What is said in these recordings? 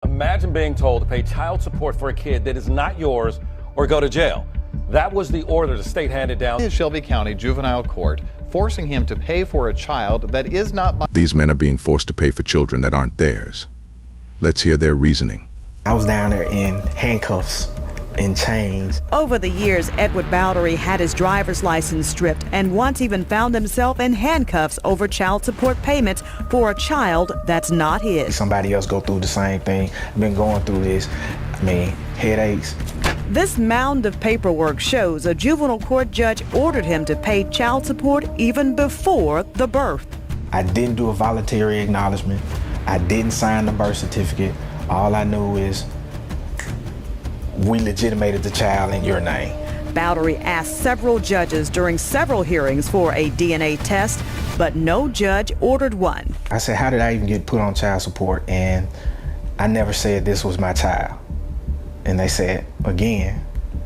Imagine being told to pay child support for a kid that is not yours or go to jail. That was the order the state handed down. Shelby County Juvenile Court forcing him to pay for a child that is not. These men are being forced to pay for children that aren't theirs. Let's hear their reasoning. I was down there in handcuffs and chains. Over the years, Edward Bowdery had his driver's license stripped and once even found himself in handcuffs over child support payments for a child that's not his. Somebody else go through the same thing. Been going through this. Headaches. This mound of paperwork shows a juvenile court judge ordered him to pay child support even before the birth. I didn't do a voluntary acknowledgement. I didn't sign the birth certificate. All I knew is we legitimated the child in your name. Bowdery asked several judges during several hearings for a DNA test, but no judge ordered one. I said, how did I even get put on child support? And I never said this was my child. And they said, again,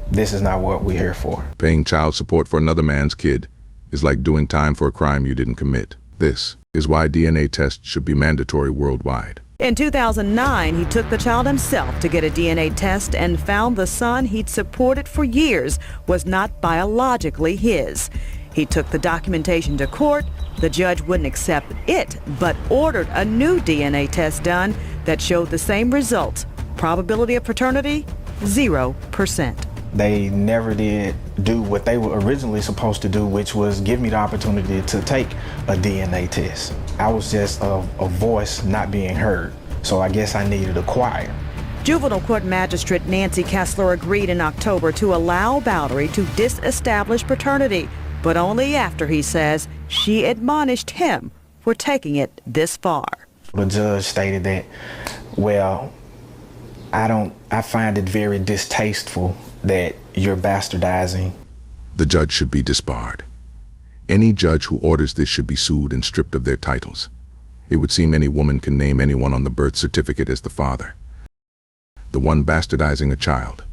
this is not what we're here for. Paying child support for another man's kid is like doing time for a crime you didn't commit. This is why DNA tests should be mandatory worldwide. In 2009, he took the child himself to get a DNA test and found the son he'd supported for years was not biologically his. He took the documentation to court. The judge wouldn't accept it, but ordered a new DNA test done that showed the same results. Probability of paternity, 0%. They never did do what they were originally supposed to do, which was give me the opportunity to take a DNA test. I was just a voice not being heard, so I guess I needed a choir. Juvenile court magistrate Nancy Kessler agreed in October to allow Bowdery to disestablish paternity, but only after, he says, she admonished him for taking it this far. The judge stated that, well, I find it very distasteful that you're bastardizing. The judge should be disbarred. Any judge who orders this should be sued and stripped of their titles. It would seem any woman can name anyone on the birth certificate as the father. The one bastardizing a child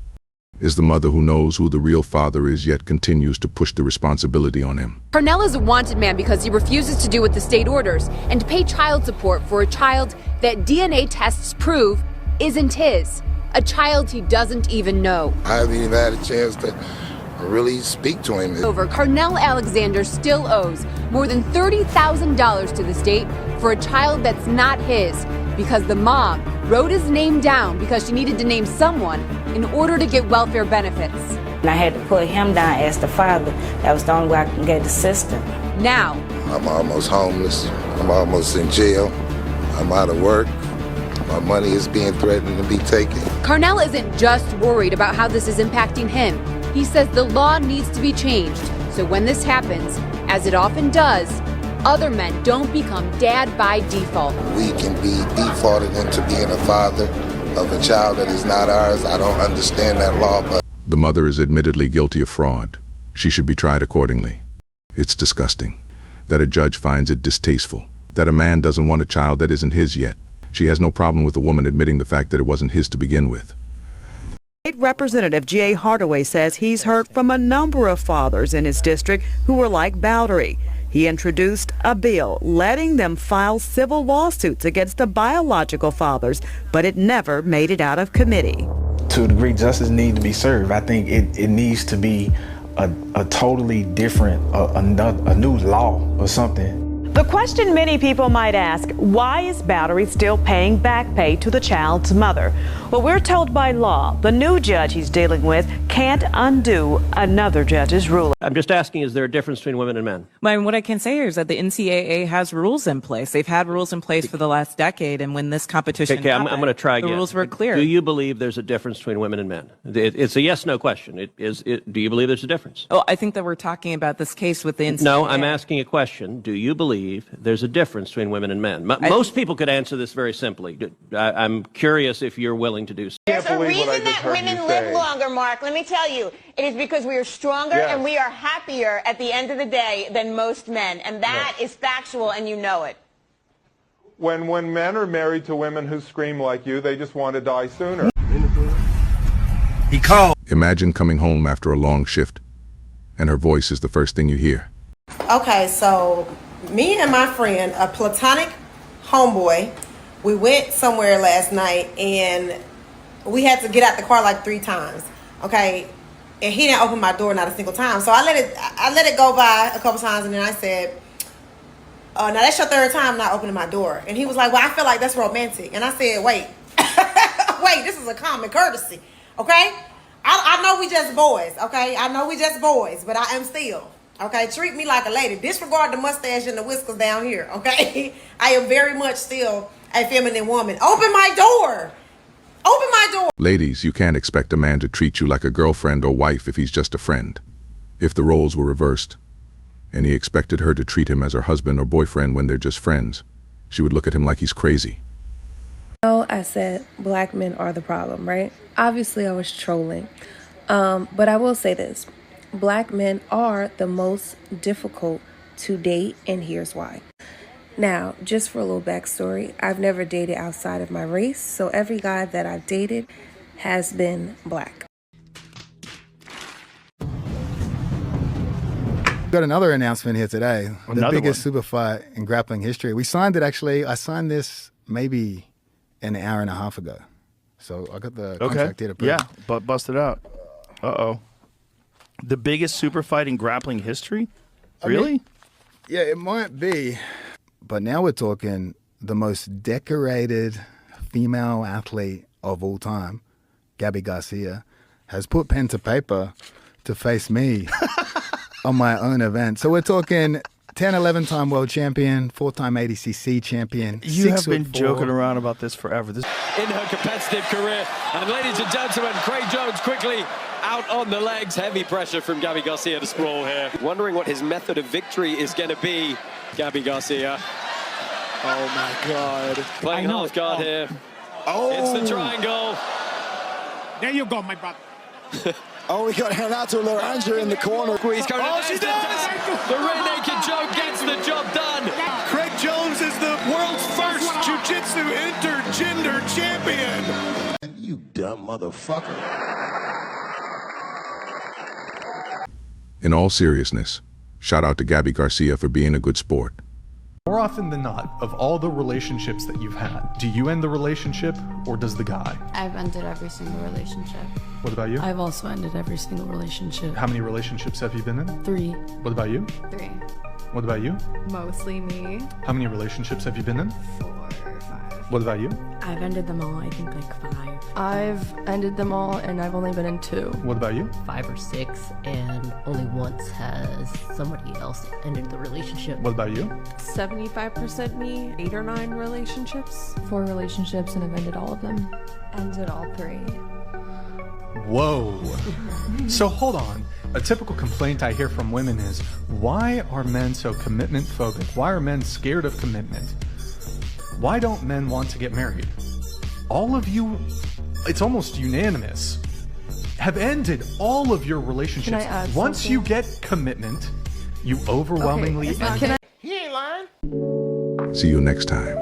is the mother who knows who the real father is, yet continues to push the responsibility on him. Carnell is a wanted man because he refuses to do what the state orders and to pay child support for a child that DNA tests prove isn't his. A child he doesn't even know. I haven't even had a chance to really speak to him. Carnell Alexander still owes more than $30,000 to the state for a child that's not his because the mom wrote his name down because she needed to name someone in order to get welfare benefits. And I had to put him down as the father. That was the only way I can get the system. Now, I'm almost homeless. I'm almost in jail. I'm out of work. My money is being threatened to be taken. Carnell isn't just worried about how this is impacting him. He says the law needs to be changed so when this happens, as it often does, other men don't become dad by default. We can be defaulted into being a father of a child that is not ours. I don't understand that law, but The mother is admittedly guilty of fraud. She should be tried accordingly. It's disgusting that a judge finds it distasteful that a man doesn't want a child that isn't his yet. She has no problem with a woman admitting the fact that it wasn't his to begin with. State Representative G.A. Hardaway says he's heard from a number of fathers in his district who were like Bowdery. He introduced a bill letting them file civil lawsuits against the biological fathers, but it never made it out of committee. To a degree, justice needs to be served. I think it needs to be a totally different, a new law or something. The question many people might ask, why is Bowdery still paying back pay to the child's mother? Well, we're told by law, the new judge he's dealing with can't undo another judge's ruling. I'm just asking, is there a difference between women and men? Well, what I can say here is that the NCAA has rules in place. They've had rules in place for the last decade, and when this competition happened, I'm going to try again. The rules were clear. Do you believe there's a difference between women and men? It's a yes/no question. Do you believe there's a difference? Oh, I think that we're talking about this case with the NCAA. No, I'm asking a question. Do you believe there's a difference between women and men? Most people could answer this very simply. I'm curious if you're willing to do so. There's a reason that women live longer, Mark. Let me tell you. It is because we are stronger and we are happier at the end of the day than most men. And that is factual, and you know it. When men are married to women who scream like you, they just want to die sooner. He called. Imagine coming home after a long shift, and her voice is the first thing you hear. Okay, so me and my friend, a platonic homeboy, We went somewhere last night and we had to get out the car like 3 times. Okay. And he didn't open my door not a single time. So I let it go by a couple times, and then I said, now that's your 3rd time not opening my door. And he was like, well, I feel like that's romantic. And I said, wait, this is a common courtesy. Okay? I know we just boys, okay? I know we just boys, but I am still, okay? Treat me like a lady. Disregard the mustache and the whiskers down here, okay? I am very much still a feminine woman. Open my door. Open my door. Ladies, you can't expect a man to treat you like a girlfriend or wife if he's just a friend. If the roles were reversed, and he expected her to treat him as her husband or boyfriend when they're just friends, she would look at him like he's crazy. I said black men are the problem, right? Obviously, I was trolling. But I will say this. Black men are the most difficult to date, and here's why. Now, just for a little backstory, I've never dated outside of my race, so every guy that I've dated has been black. Got another announcement here today. The biggest super fight in grappling history. We signed it actually. I signed this maybe an hour and a half ago. So I got the contract here to prove. Yeah, but bust it out. Uh-oh. The biggest super fight in grappling history? Really? I mean, yeah, it might be. But now we're talking the most decorated female athlete of all time, Gabby Garcia, has put pen to paper to face me on my own event. So we're talking 10, 11-time world champion, 4-time ADCC champion. You have been joking around about this forever. In her competitive career. And ladies and gentlemen, Craig Jones quickly out on the legs. Heavy pressure from Gabby Garcia to sprawl here. Wondering what his method of victory is going to be, Gabby Garcia. Oh my God. Playing half guard here. Oh. It's the triangle. There you go, my brother. Oh, we got Renato Laranja in the corner. He's going she does! The rear naked choke gets the job done. Craig Jones is the world's first jiu-jitsu intergender champion. You dumb motherfucker. In all seriousness, shout out to Gabby Garcia for being a good sport. More often than not, of all the relationships that you've had, do you end the relationship or does the guy? I've ended every single relationship. What about you? I've also ended every single relationship. How many relationships have you been in? 3. What about you? 3. What about you? Mostly me. How many relationships have you been in? 4 or 5. What about you? I've ended them all, I think like 5. I've ended them all and I've only been in 2. What about you? 5 or 6, and only once has somebody else ended the relationship. What about you? 75% me, 8 or 9 relationships. 4 relationships and I've ended all of them. Ended all 3. Whoa. So hold on. A typical complaint I hear from women is, why are men so commitment phobic? Why are men scared of commitment? Why don't men want to get married? All of you, it's almost unanimous, have ended all of your relationships. Can I add Once something? you get commitment, you overwhelmingly end. Can I? He ain't lying. See you next time.